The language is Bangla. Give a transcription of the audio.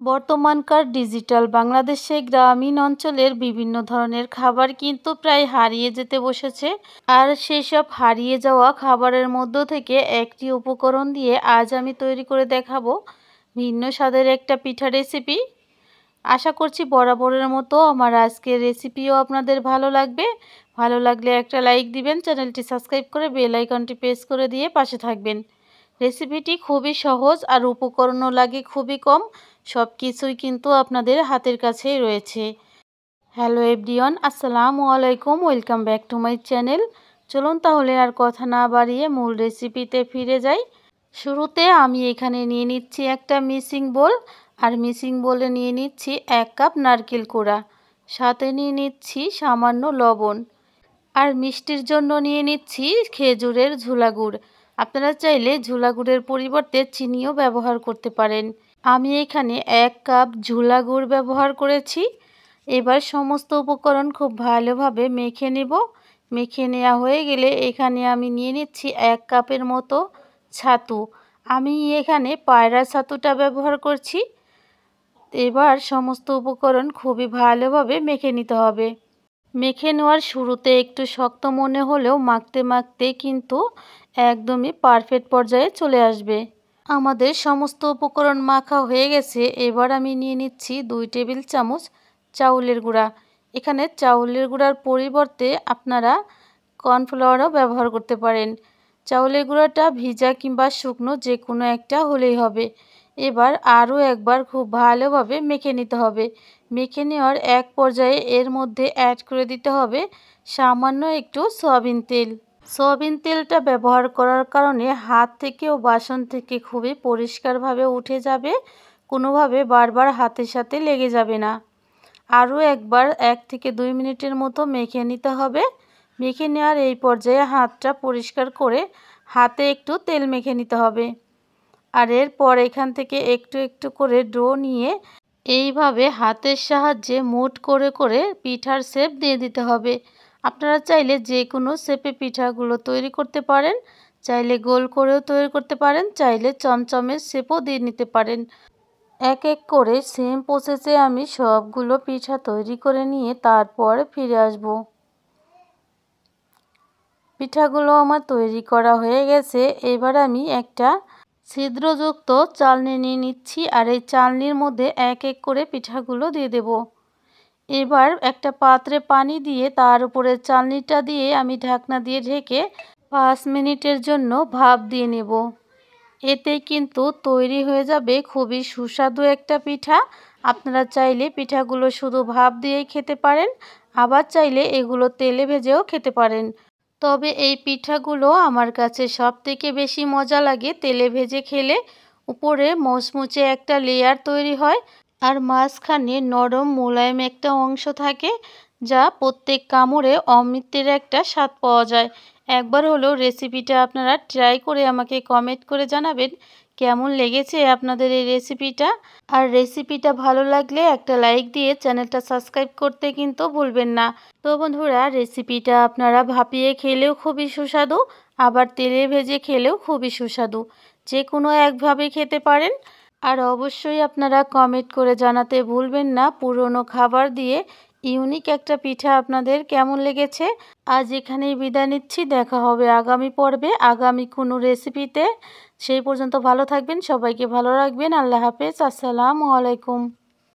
বর্তমানকার ডিজিটাল বাংলাদেশে গ্রামীণ অঞ্চলের বিভিন্ন ধরনের খাবার কিন্তু প্রায় হারিয়ে যেতে বসেছে। আর সেসব হারিয়ে যাওয়া খাবারের মধ্য থেকে একটি উপকরণ দিয়ে আজ আমি তৈরি করে দেখাবো ভিন্ন স্বাদের একটা পিঠা রেসিপি। আশা করছি বরাবরের মতো আমার আজকের রেসিপিও আপনাদের ভালো লাগবে। ভালো লাগলে একটা লাইক দিবেন, চ্যানেলটি সাবস্ক্রাইব করে বেল আইকনটি প্রেস করে দিয়ে পাশে থাকবেন। রেসিপিটি খুবই সহজ আর উপকরণও লাগে খুবই কম। সব কিছুই কিন্তু আপনাদের হাতের কাছেই রয়েছে। হ্যালো এভরিওয়ান, আসসালামু আলাইকুম, welcome back to my channel. চলুন তাহলে আর কথা না বাড়িয়ে মূল রেসিপিতে ফিরে যাই। শুরুতে আমি এখানে নিয়ে নিচ্ছি একটা মিক্সিং বোল, আর মিক্সিং বোলে নিয়ে নিচ্ছি 1 কাপ নারকেল কোড়া, সাথে নিয়ে নিচ্ছি সামান্য লবণ, আর মিষ্টির জন্য নিয়ে নিচ্ছি খেজুরের ঝুলা গুড়। আপনারা চাইলে ঝুলা গুড়ের পরিবর্তে চিনিও ব্যবহার করতে পারেন। আমি এখানে 1 কাপ ঝুলা গুড় ব্যবহার করেছি। এবার সমস্ত উপকরণ খুব ভালোভাবে মেখে নেব। মেখে নেওয়া হয়ে গেলে এখানে আমি নিয়ে নিচ্ছি 1 কাপের মতো ছাতু। আমি এখানে পায়রা ছাতুটা ব্যবহার করছি। এবার সমস্ত উপকরণ খুবই ভালোভাবে মেখে নিতে হবে। মেখে নেওয়ার শুরুতে একটু শক্ত মনে হলেও মাখতে মাখতে কিন্তু একদমই পারফেক্ট পর্যায়ে চলে আসবে। আমাদের সমস্ত উপকরণ মাখা হয়ে গেছে। এবার আমি নিয়ে নিচ্ছি 2 টেবিল চামচ চাউলের গুঁড়া। এখানে চাউলের গুঁড়ার পরিবর্তে আপনারা কর্নফ্লাওয়ারও ব্যবহার করতে পারেন। চাউলের গুঁড়াটা ভিজা কিংবা শুকনো যে কোনো একটা হলেই হবে। এবার আরও একবার খুব ভালোভাবে মেখে নিতে হবে। মেখে নেওয়ার এক পর্যায়ে এর মধ্যে অ্যাড করে দিতে হবে সামান্য একটু সয়াবিন তেল। সয়াবিন তেলটা ব্যবহার করার কারণে হাত থেকে ও বাসন থেকে খুবই পরিষ্কারভাবে উঠে যাবে, কোনোভাবে বারবার হাতের সাথে লেগে যাবে না। আরও একবার 1 থেকে 2 মিনিটের মতো মেখে নিতে হবে। মেখে নেওয়ার এই পর্যায়ে হাতটা পরিষ্কার করে হাতে একটু তেল মেখে নিতে হবে। আর এরপর এখান থেকে একটু একটু করে ডো নিয়ে এইভাবে হাতের সাহায্যে মুঠ করে করে পিঠার শেপ দিয়ে দিতে হবে। আপনারা চাইলে যে কোনো শেপে পিঠাগুলো তৈরি করতে পারেন। চাইলে গোল করেও তৈরি করতে পারেন, চাইলে চমচমের শেপও দিয়ে নিতে পারেন। এক এক করে সেম প্রসেসে আমি সবগুলো পিঠা তৈরি করে নিয়ে তারপর ফিরে আসব। পিঠাগুলো আমার তৈরি করা হয়ে গেছে। এবার আমি একটা ছিদ্রযুক্ত চালনি নিয়ে নিচ্ছি, আর এই চালনির মধ্যে এক এক করে পিঠাগুলো দিয়ে দেব। এবার একটা পাত্রে পানি দিয়ে তার উপরে চালনিটা দিয়ে আমি ঢাকনা দিয়ে ঢেকে 5 মিনিটের জন্য ভাপ দিয়ে নেব। এতে কিন্তু তৈরি হয়ে যাবে খুবই সুস্বাদু একটা পিঠা। আপনারা চাইলে পিঠাগুলো শুধু ভাপ দিয়েই খেতে পারেন, আবার চাইলে এগুলো তেলে ভেজেও খেতে পারেন। তবে এই পিঠাগুলো আমার কাছে সবথেকে বেশি মজা লাগে তেলে ভেজে খেলে। উপরে মচমচে একটা লেয়ার তৈরি হয়, আর মাঝখানে নরম মোলায়েম একটা অংশ থাকে, যা প্রত্যেক কামড়ে অমৃতের একটা স্বাদ পাওয়া যায়। একবার হলেও রেসিপিটা আপনারা ট্রাই করে আমাকে কমেন্ট করে জানাবেন কেমন লেগেছে আপনাদের এই রেসিপিটা। আর রেসিপিটা ভালো লাগলে একটা লাইক দিয়ে চ্যানেলটা সাবস্ক্রাইব করতে কিন্তু ভুলবেন না। তো বন্ধুরা, রেসিপিটা আপনারা ভাপিয়ে খেলেও খুবই সুস্বাদু, আবার তেলে ভেজে খেলেও খুবই সুস্বাদু। যে কোনো একভাবে খেতে পারেন। আর অবশ্যই আপনারা কমেন্ট করে জানাতে ভুলবেন না পুরনো খাবার দিয়ে ইউনিক একটা পিঠা আপনাদের কেমন লেগেছে। আজ এখানেই বিদায় নিচ্ছি, দেখা হবে আগামী পর্বে আগামী কোনো রেসিপিতে। সেই পর্যন্ত ভালো থাকবেন, সবাইকে ভালো রাখবেন। আল্লাহ হাফেজ, আসসালামু আলাইকুম।